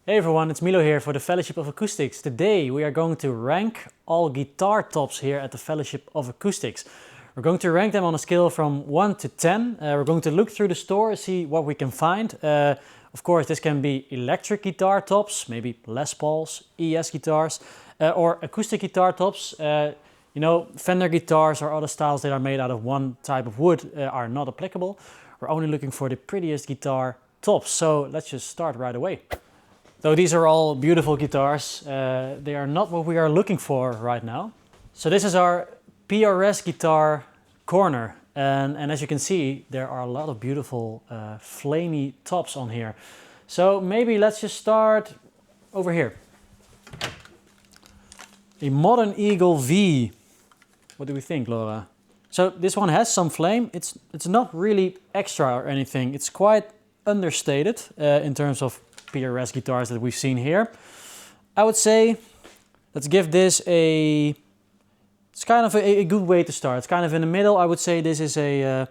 Hey everyone, it's Milo here for the Fellowship of Acoustics. Today we are going to rank all guitar tops here at the Fellowship of Acoustics. We're going to rank them on a scale from 1 to 10. We're going to look through the store, see what we can find. Of course, this can be electric guitar tops, maybe Les Pauls, ES guitars, or acoustic guitar tops. You know, Fender guitars or other styles that are made out of one type of wood are not applicable. We're only looking for the prettiest guitar tops. So let's just start right away. Though these are all beautiful guitars, they are not what we are looking for right now. So this is our PRS guitar corner. And as you can see, there are a lot of beautiful flamey tops on here. So maybe let's just start over here. A Modern Eagle V. What do we think, Laura? So this one has some flame. It's not really extra or anything. It's quite understated in terms of PRS guitars that we've seen here. I would say let's give this it's kind of a good way to start. It's kind of in the middle. I would say this is a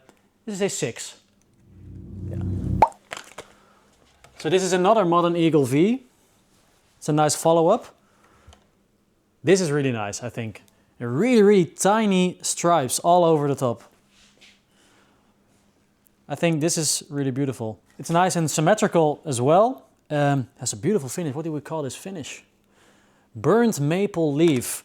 6. Yeah. So this is another Modern Eagle V. It's a nice follow-up. This is really nice, I think. Really tiny stripes all over the top. I think this is really beautiful. It's nice and symmetrical as well. Has a beautiful finish. What do we call this finish? Burnt maple leaf.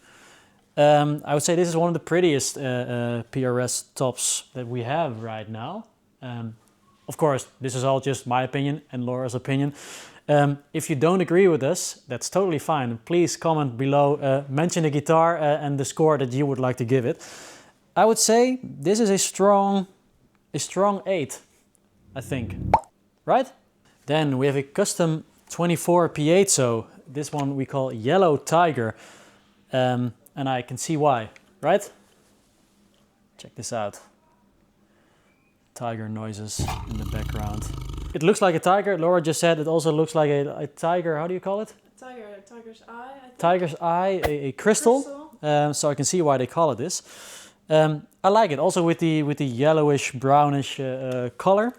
I would say this is one of the prettiest PRS tops that we have right now. Of course, this is all just my opinion and Laura's opinion. If you don't agree with us, that's totally fine. Please comment below, mention the guitar and the score that you would like to give it. I would say this is a strong 8, I think. Right? Then we have a custom 24 piezo. This one we call Yellow Tiger. And I can see why, right? Check this out. Tiger noises in the background. It looks like a tiger. Laura just said it also looks like a tiger. How do you call it? Tiger's eye. I think. Tiger's eye, a crystal. So I can see why they call it this. I like it also with the yellowish brownish color.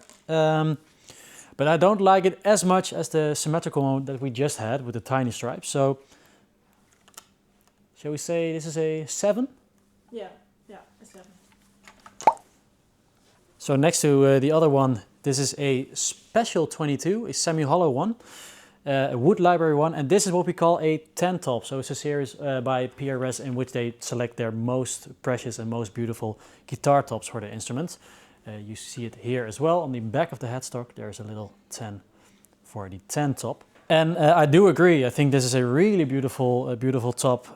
But I don't like it as much as the symmetrical one that we just had with the tiny stripes. So, shall we say this is a 7? Yeah, a 7. So next to the other one, this is a Special 22, a semi-hollow one, a wood library one. And this is what we call a 10 top. So it's a series by PRS in which they select their most precious and most beautiful guitar tops for the instrument. You see it here as well. On the back of the headstock, there's a little 10 for the 10 top. And I do agree. I think this is a really beautiful top.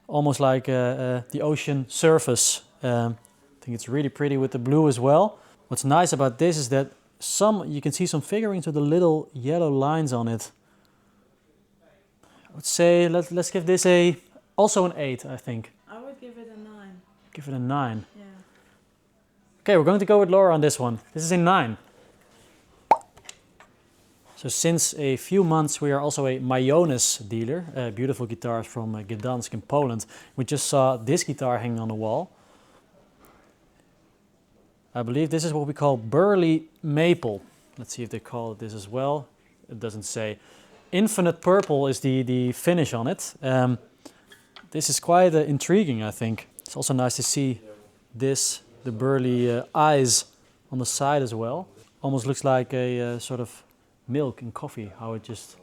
Almost like the ocean surface. I think it's really pretty with the blue as well. What's nice about this is that you can see some figurines with the little yellow lines on it. I would say let's give this also an 8, I think. I would give it a 9. Give it a 9. Yeah. Okay, we're going to go with Laura on this one. This is a 9. So since a few months we are also a Mayones dealer. Beautiful guitars from Gdansk in Poland. We just saw this guitar hanging on the wall. I believe this is what we call burly maple. Let's see if they call it this as well. It doesn't say. Infinite purple is the finish on it. This is quite intriguing, I think. It's also nice to see the burly eyes on the side as well. Almost looks like a sort of milk in coffee, how it just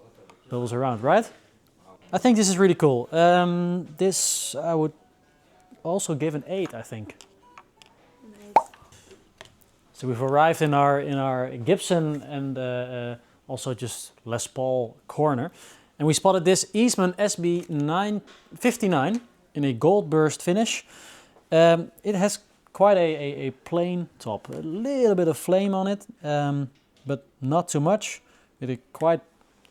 bubbles around, right? I think this is really cool. This I would also give an 8, I think. An 8. So we've arrived in our Gibson and also just Les Paul corner. And we spotted this Eastman SB 959 in a gold burst finish. It has quite a plain top, a little bit of flame on it, but not too much, with a quite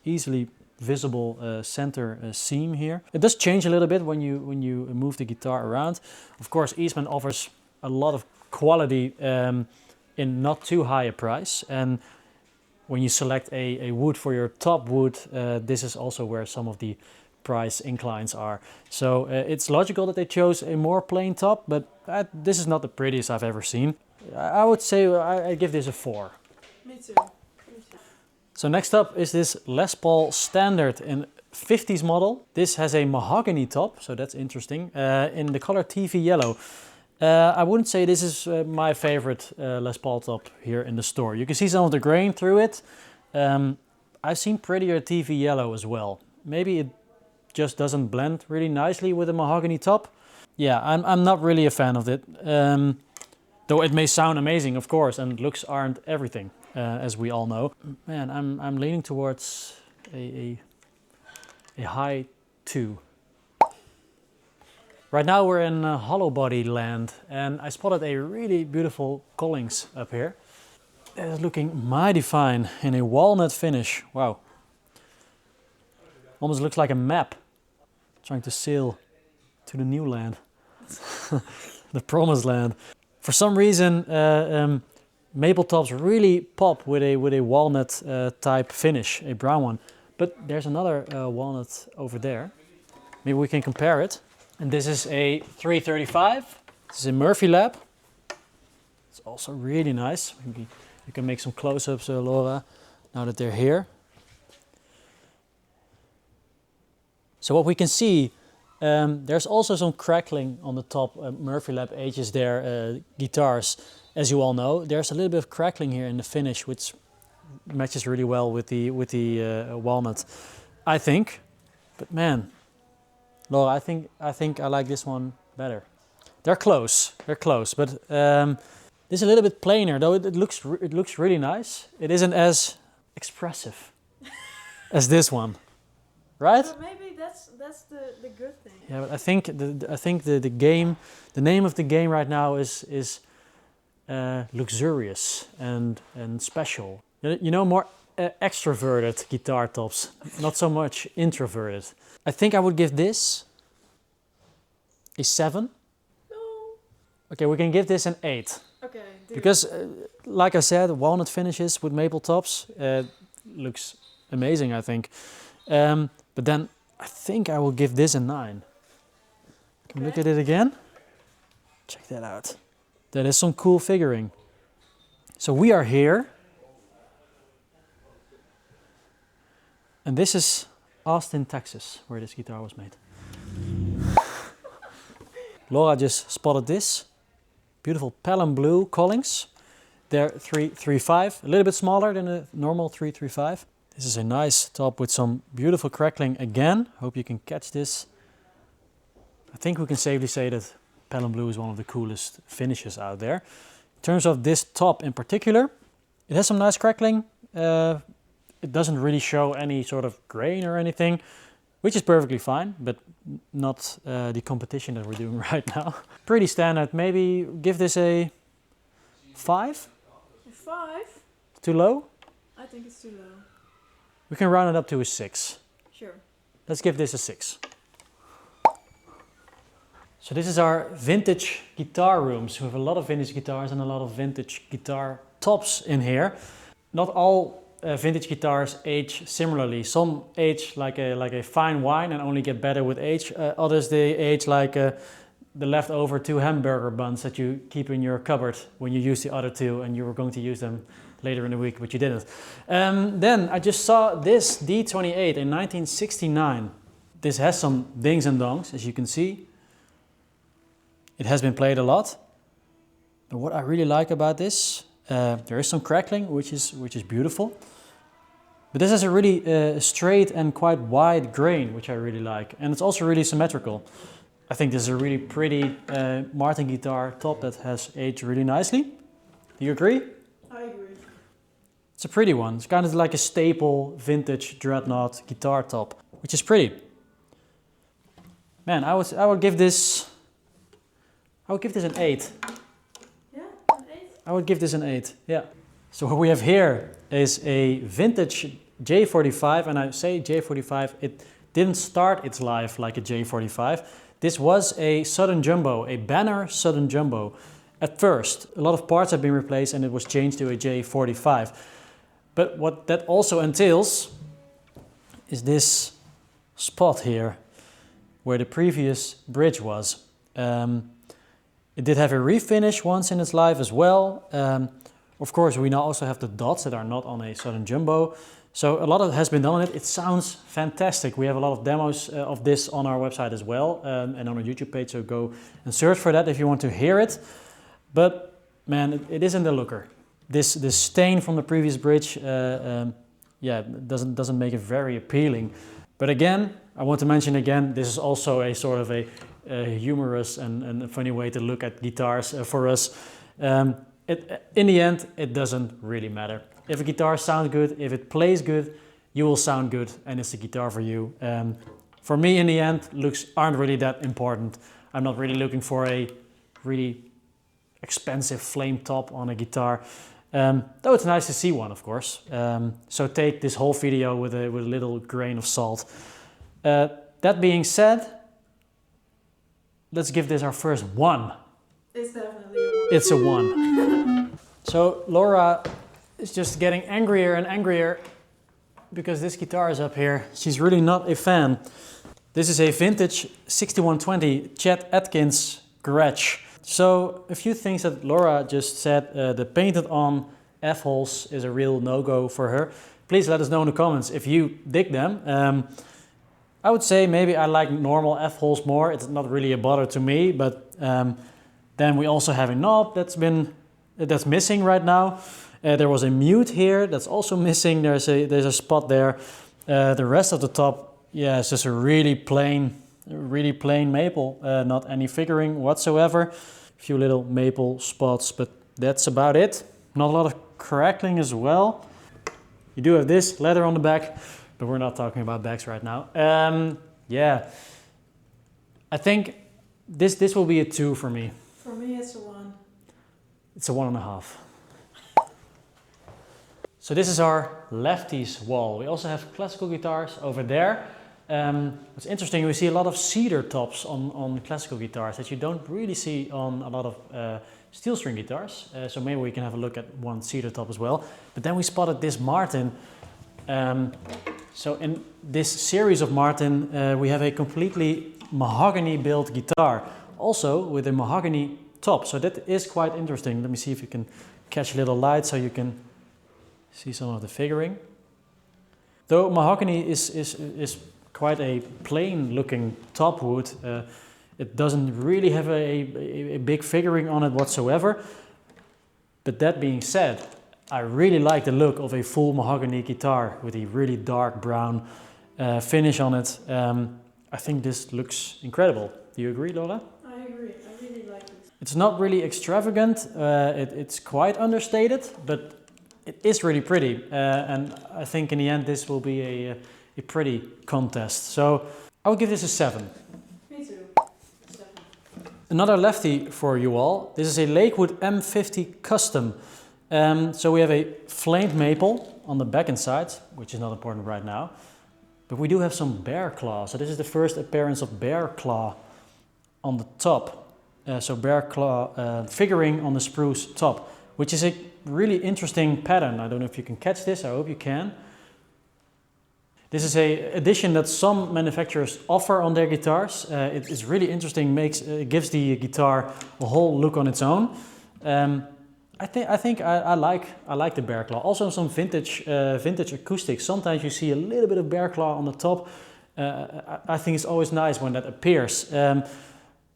easily visible center seam here. It does change a little bit when you move the guitar around. Of course, Eastman offers a lot of quality in not too high a price, and when you select a wood for your top wood, this is also where some of the price inclines are. So it's logical that they chose a more plain top, but this is not the prettiest I've ever seen. I would say I give this a 4. Me too. So next up is this Les Paul Standard in 50s model. This has a mahogany top, so that's interesting, in the color TV yellow. I wouldn't say this is my favorite Les Paul top here in the store. You can see some of the grain through it. I've seen prettier TV yellow as well. Maybe it just doesn't blend really nicely with a mahogany top. Yeah, I'm not really a fan of it. Though it may sound amazing, of course, and looks aren't everything, as we all know. Man, I'm leaning towards a high 2. Right now we're in hollow body land, and I spotted a really beautiful Collings up here. It's looking mighty fine in a walnut finish. Wow. Almost looks like a map. Trying to sail to the new land. The promised land. For some reason, maple tops really pop with a walnut type finish, a brown one. But there's another walnut over there. Maybe we can compare it. And this is a 335. This is a Murphy lap. It's also really nice. Maybe you can make some close-ups, Laura, now that they're here. So what we can see, there's also some crackling on the top Murphy lap ages there, guitars. As you all know, there's a little bit of crackling here in the finish, which matches really well with the walnut, I think. But man, Laura, I think I like this one better. They're close, but this is a little bit plainer, though it looks really nice. It isn't as expressive as this one, right? But maybe that's the good thing. Yeah, but I think the game, the name of the game right now is luxurious and special. You know, more extroverted guitar tops, not so much introverted. I think I would give this a 7. No. Okay, we can give this an 8. Okay. Because, like I said, walnut finishes with maple tops looks amazing, I think. But then I think I will give this a 9. Can we look at it again? Check that out. That is some cool figuring. So we are here. And this is Austin, Texas, where this guitar was made. Laura just spotted this. Beautiful Pelham Blue Collings. They're 335, a little bit smaller than a normal 335. This is a nice top with some beautiful crackling again. Hope you can catch this. I think we can safely say that Pelham Blue is one of the coolest finishes out there. In terms of this top in particular, it has some nice crackling. It doesn't really show any sort of grain or anything, which is perfectly fine, but not the competition that we're doing right now. Pretty standard. Maybe give this a 5? A 5? Too low? I think it's too low. We can round it up to a 6. Sure. Let's give this a 6. So this is our vintage guitar rooms. We have a lot of vintage guitars and a lot of vintage guitar tops in here. Not all vintage guitars age similarly. Some age like a fine wine and only get better with age. Others, they age like the leftover 2 hamburger buns that you keep in your cupboard when you use the other 2 and you were going to use them later in the week, but you didn't. Then I just saw this D28 in 1969. This has some dings and dongs, as you can see. It has been played a lot. But what I really like about this, there is some crackling, which is beautiful. But this has a really straight and quite wide grain, which I really like. And it's also really symmetrical. I think this is a really pretty Martin guitar top that has aged really nicely. Do you agree? I agree. It's a pretty one. It's kind of like a staple vintage dreadnought guitar top, which is pretty. Man, I would give this an 8. Yeah, an 8? I would give this an 8, yeah. So what we have here is a vintage J45, and I say J45, it didn't start its life like a J45. This was a Southern Jumbo, a Banner Southern Jumbo. At first, a lot of parts have been replaced and it was changed to a J45. But what that also entails is this spot here, where the previous bridge was. It did have a refinish once in its life as well. Of course, we now also have the dots that are not on a Southern Jumbo. So a lot has been done on it. It sounds fantastic. We have a lot of demos of this on our website as well, and on our YouTube page, so go and search for that if you want to hear it. But man, it isn't a looker. This stain from the previous bridge, yeah, doesn't make it very appealing. But again, I want to mention again, this is also a sort of a humorous and a funny way to look at guitars for us. In the end, it doesn't really matter. If a guitar sounds good, if it plays good, you will sound good, and it's a guitar for you. For me, in the end, looks aren't really that important. I'm not really looking for a really expensive flame top on a guitar, though it's nice to see one, of course. So take this whole video with a little grain of salt. That being said, let's give this our first 1. It's definitely a 1. It's a 1. So Laura is just getting angrier and angrier because this guitar is up here. She's really not a fan. This is a vintage 6120 Chet Atkins Gretsch. So a few things that Laura just said. The painted on F-holes is a real no-go for her. Please let us know in the comments if you dig them. I would say maybe I like normal F-holes more. It's not really a bother to me, but then we also have a knob that's missing right now. There was a mute here that's also missing. There's a spot there. The rest of the top, yeah, it's just a really plain maple. Not any figuring whatsoever. A few little maple spots, but that's about it. Not a lot of crackling as well. You do have this leather on the back, but we're not talking about backs right now. Yeah, I think this will be a 2 for me. For me, it's a 1. It's a 1.5. So this is our lefties wall. We also have classical guitars over there. What's interesting, we see a lot of cedar tops on classical guitars that you don't really see on a lot of steel string guitars. So maybe we can have a look at one cedar top as well. But then we spotted this Martin. So in this series of Martin, we have a completely mahogany built guitar, also with a mahogany top. So that is quite interesting. Let me see if you can catch a little light so you can see some of the figuring. Though mahogany is quite a plain looking top wood, it doesn't really have a big figuring on it whatsoever. But that being said, I really like the look of a full mahogany guitar with a really dark brown finish on it. I think this looks incredible. Do you agree, Lola? I agree. I really like it. It's not really extravagant. It's quite understated, but it is really pretty. And I think in the end this will be a pretty contest. So I would give this a 7. Me too. 7. Another lefty for you all. This is a Lakewood M50 Custom. So we have a flamed maple on the back and side, which is not important right now. But we do have some bear claw. So this is the first appearance of bear claw on the top. So bear claw figuring on the spruce top, which is a really interesting pattern. I don't know if you can catch this. I hope you can. This is an addition that some manufacturers offer on their guitars. It is really interesting. Gives the guitar a whole look on its own. I think I like the bear claw. Also some vintage acoustics. Sometimes you see a little bit of bear claw on the top. I think it's always nice when that appears.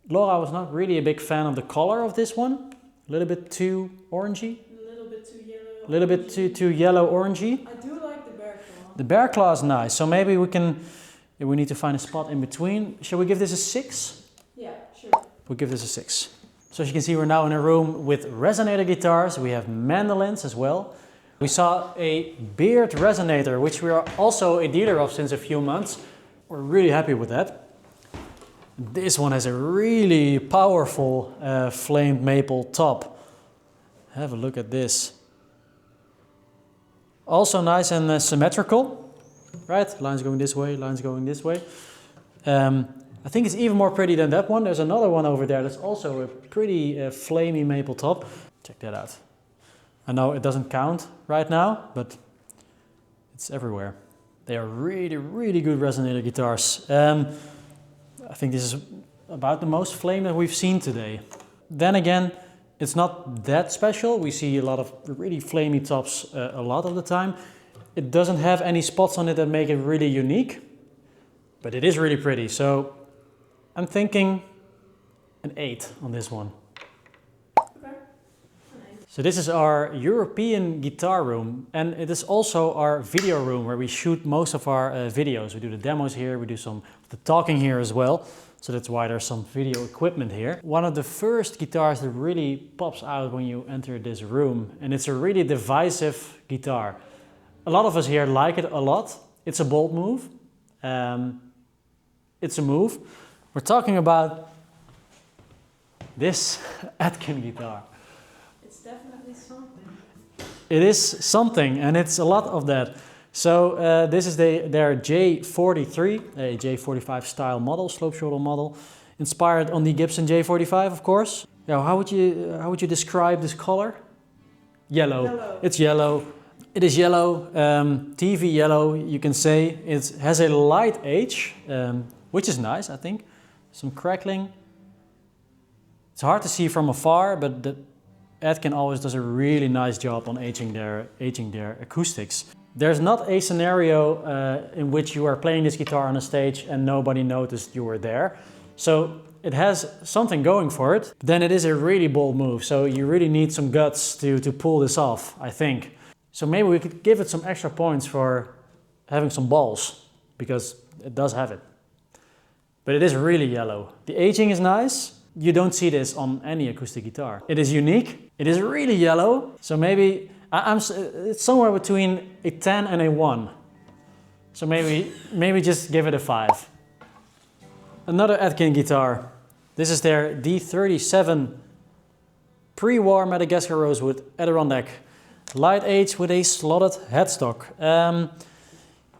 Laura was not really a big fan of the color of this one. A little bit too orangey. A little bit too yellow. A little bit too yellow orangey. I do like the bear claw. The bear claw is nice. So maybe we need to find a spot in between. Shall we give this a 6? Yeah, sure. We'll give this a 6. So as you can see, we're now in a room with Resonator guitars. We have mandolins as well. We saw a Beard Resonator, which we are also a dealer of since a few months. We're really happy with that. This one has a really powerful flamed maple top. Have a look at this. Also nice and symmetrical, right? Lines going this way, lines going this way. I think it's even more pretty than that one. There's another one over there that's also a pretty flamey maple top. Check that out. I know it doesn't count right now, but it's everywhere. They are really, really good Resonator guitars. I think this is about the most flame that we've seen today. Then again, it's not that special. We see a lot of really flamey tops a lot of the time. It doesn't have any spots on it that make it really unique, but it is really pretty. So I'm thinking an 8 on this one. Okay. An 8. So this is our European guitar room, and it is also our video room where we shoot most of our videos. We do the demos here, we do some of the talking here as well. So that's why there's some video equipment here. One of the first guitars that really pops out when you enter this room, and it's a really divisive guitar. A lot of us here like it a lot. It's a bold move. It's a move. We're talking about this Atkin guitar. It's definitely something. It is something, and it's a lot of that. So this is their J43, a J45 style model, slope shoulder model, inspired on the Gibson J45, of course. Now, how would you describe this color? Yellow. Yellow. It's yellow. It is yellow, TV yellow, you can say. It has a light edge, which is nice, I think. Some crackling. It's hard to see from afar, but the Atkin always does a really nice job on aging their acoustics. There's not a scenario in which you are playing this guitar on a stage and nobody noticed you were there. So it has something going for it. Then it is a really bold move, so you really need some guts to pull this off, I think. So maybe we could give it some extra points for having some balls, because it does have it. But it is really yellow. The aging is nice. You don't see this on any acoustic guitar. It is unique. It is really yellow. So maybe it's somewhere between a 10 and a 1. So maybe just give it a 5. Another Atkin guitar. This is their D37 pre-war Madagascar rosewood Adirondack. Light edge with a slotted headstock.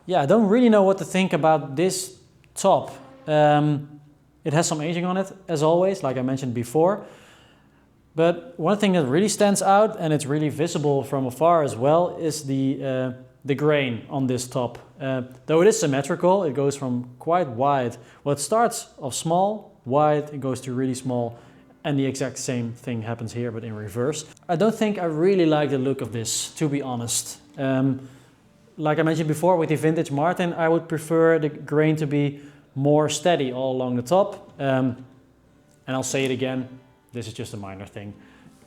Yeah, I don't really know what to think about this top. It has some aging on it, as always, like I mentioned before. But one thing that really stands out, and it's really visible from afar as well, is the grain on this top. Though it is symmetrical, it goes from quite wide. Well, it starts off small, wide, it goes to really small, and the exact same thing happens here, but in reverse. I don't think I really like the look of this, to be honest. Like I mentioned before, with the vintage Martin, I would prefer the grain to be more steady all along the top. And I'll say it again, this is just a minor thing.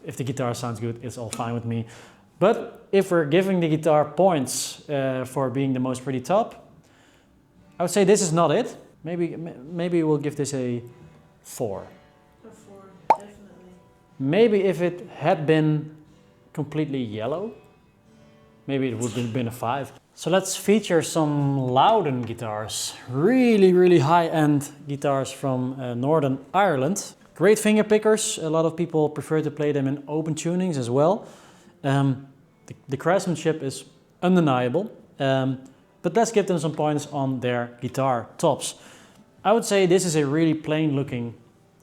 If the guitar sounds good, it's all fine with me. But if we're giving the guitar points for being the most pretty top, I would say this is not it. Maybe we'll give this a 4. A 4, definitely. Maybe if it had been completely yellow, maybe it would have been a 5. So let's feature some Lowden guitars. Really, really high-end guitars from Northern Ireland. Great finger pickers. A lot of people prefer to play them in open tunings as well. The craftsmanship is undeniable. But let's give them some points on their guitar tops. I would say this is a really plain looking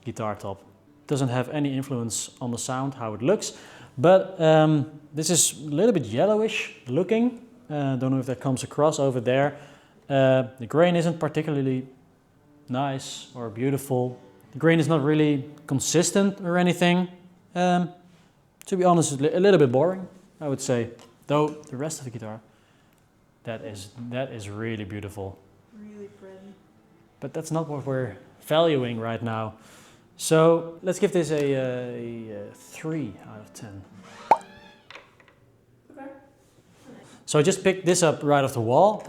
guitar top. Doesn't have any influence on the sound, how it looks. But this is a little bit yellowish looking. Don't know if that comes across over there. The grain isn't particularly nice or beautiful. The grain is not really consistent or anything. To be honest, a little bit boring, I would say. Though the rest of the guitar, that is really beautiful. Really pretty. But that's not what we're valuing right now. So let's give this a 3 out of 10. Okay. So I just picked this up right off the wall.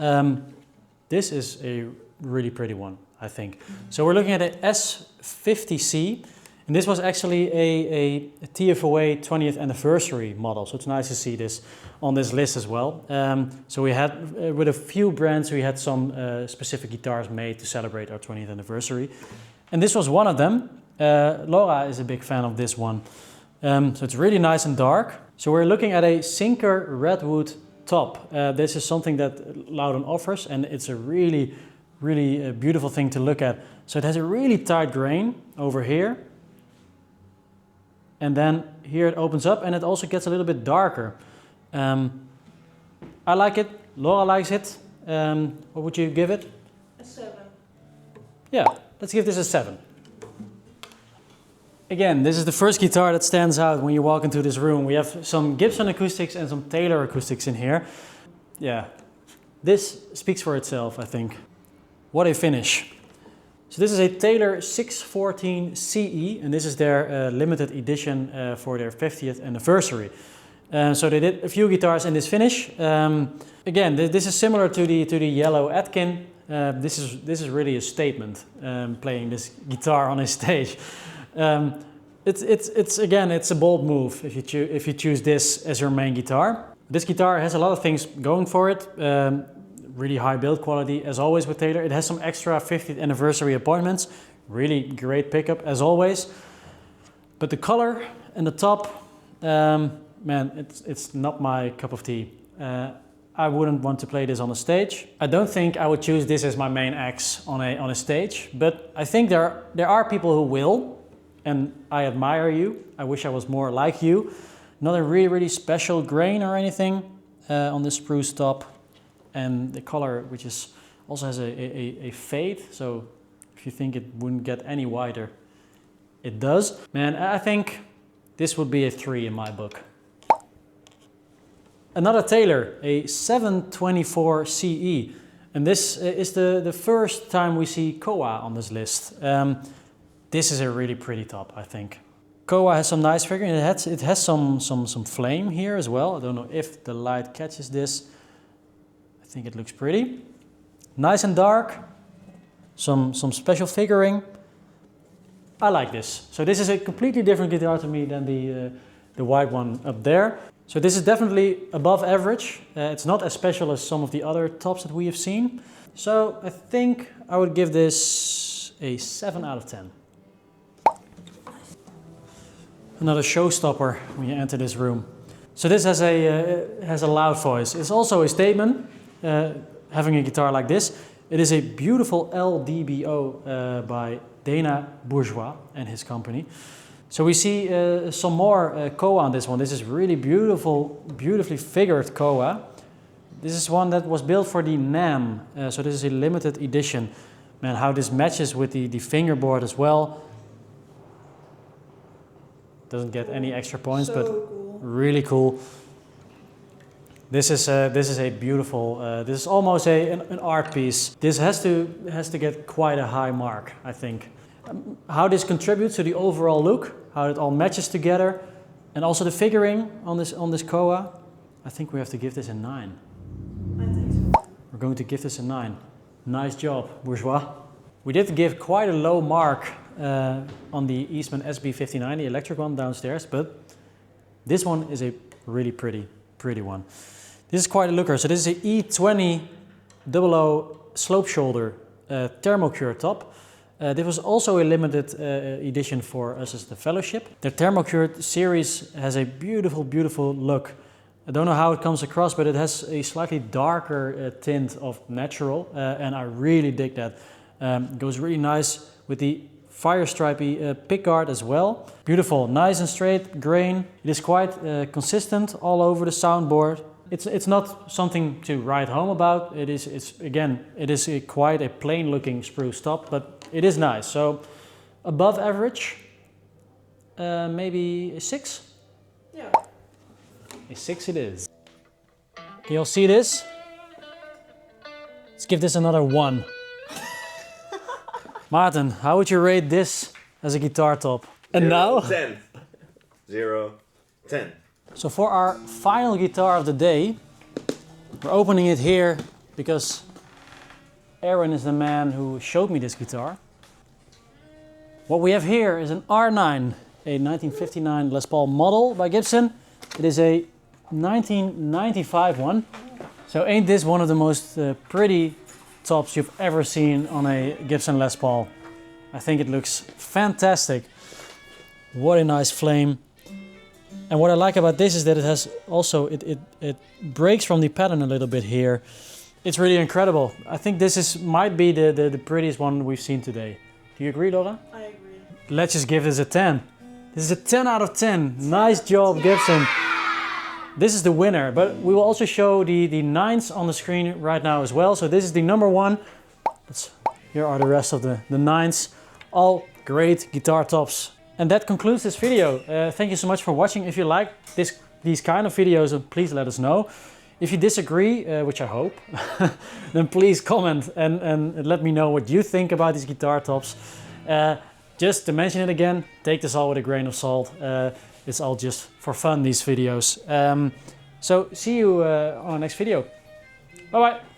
This is a really pretty one, I think. So we're looking at a S50C, and this was actually a TFOA 20th anniversary model. So it's nice to see this on this list as well. So we had, with a few brands, we had some specific guitars made to celebrate our 20th anniversary. And this was one of them. Laura is a big fan of this one. So it's really nice and dark. So we're looking at a Sinker Redwood top. This is something that Lowden offers, and it's a really beautiful thing to look at. So it has a really tight grain over here. And then here it opens up and it also gets a little bit darker. I like it, Laura likes it. What would you give it? A 7. Yeah, let's give this a 7. Again, this is the first guitar that stands out when you walk into this room. We have some Gibson acoustics and some Taylor acoustics in here. Yeah, This speaks for itself, I think. What a finish. So this is a Taylor 614 CE, and this is their limited edition for their 50th anniversary. So they did a few guitars in this finish. Again, this is similar to the yellow Atkin. This is really a statement, playing this guitar on a stage. It's a bold move if you choose this as your main guitar. This guitar has a lot of things going for it. Really high build quality, as always with Taylor. It has some extra 50th anniversary appointments. Really great pickup, as always. But the color and the top, man, it's not my cup of tea. I wouldn't want to play this on a stage. I don't think I would choose this as my main axe on a stage, but I think there are people who will, and I admire you. I wish I was more like you. Not a really special grain or anything on this spruce top. And the color, which is also has a fade, so if you think it wouldn't get any whiter, it does. Man, I think this would be a 3 in my book. Another Taylor, a 724 CE, and this is the first time we see Koa on this list. This is a really pretty top, I think. Koa has some nice figuring. It has some flame here as well. I don't know if the light catches this. I think it looks pretty. Nice and dark. Some special figuring. I like this. So this is a completely different guitar to me than the white one up there. So this is definitely above average. It's not as special as some of the other tops that we have seen. So I think I would give this a 7 out of 10. Another showstopper when you enter this room. So this has a loud voice. It's also a statement. Having a guitar like this. It is a beautiful LDBO by Dana Bourgeois and his company. So we see some more Koa on this one. This is really beautifully figured Koa. This is one that was built for the NAMM, so this is a limited edition. Man, how this matches with the fingerboard as well. Doesn't get any extra points, so but cool. Really cool. This is a beautiful. This is almost an art piece. This has to get quite a high mark, I think. How this contributes to the overall look, how it all matches together, and also the figuring on this Koa. I think we have to give this a 9. I think so. We're going to give this a 9. Nice job, Bourgeois. We did give quite a low mark on the Eastman SB59, the electric one downstairs, but this one is a really pretty one. This is quite a looker. So this is an E20 00 slope shoulder thermocure top. This was also a limited edition for us as the Fellowship. The thermocure series has a beautiful look. I don't know how it comes across, but it has a slightly darker tint of natural, and I really dig that. It goes really nice with the fire stripey pickguard as well. Beautiful, nice and straight grain. It is quite consistent all over the soundboard. It's not something to write home about. It is quite a plain looking spruce top, but it is nice. So above average, maybe a 6? Yeah. A 6 it is. Can you all see this? Let's give this another 1. Maarten, how would you rate this as a guitar top? And 0, now? 10. 0, 10. So for our final guitar of the day, we're opening it here because Aaron is the man who showed me this guitar. What we have here is an R9, a 1959 Les Paul model by Gibson. It is a 1995 one. So ain't this one of the most pretty tops you've ever seen on a Gibson Les Paul? I think it looks fantastic. What a nice flame. And what I like about this is that it has also, it breaks from the pattern a little bit here. It's really incredible. I think this might be the prettiest one we've seen today. Do you agree, Laura? I agree. Let's just give this a 10. This is a 10 out of 10. Nice job, Gibson. This is the winner, but we will also show the 9s on the screen right now as well. So this is the number 1. Here are the rest of the 9s. All great guitar tops. And that concludes this video. Thank you so much for watching. If you like these kind of videos, please let us know. If you disagree, which I hope, then please comment and let me know what you think about these guitar tops. Just to mention it again, take this all with a grain of salt. It's all just for fun, these videos. So see you on the next video. Bye bye.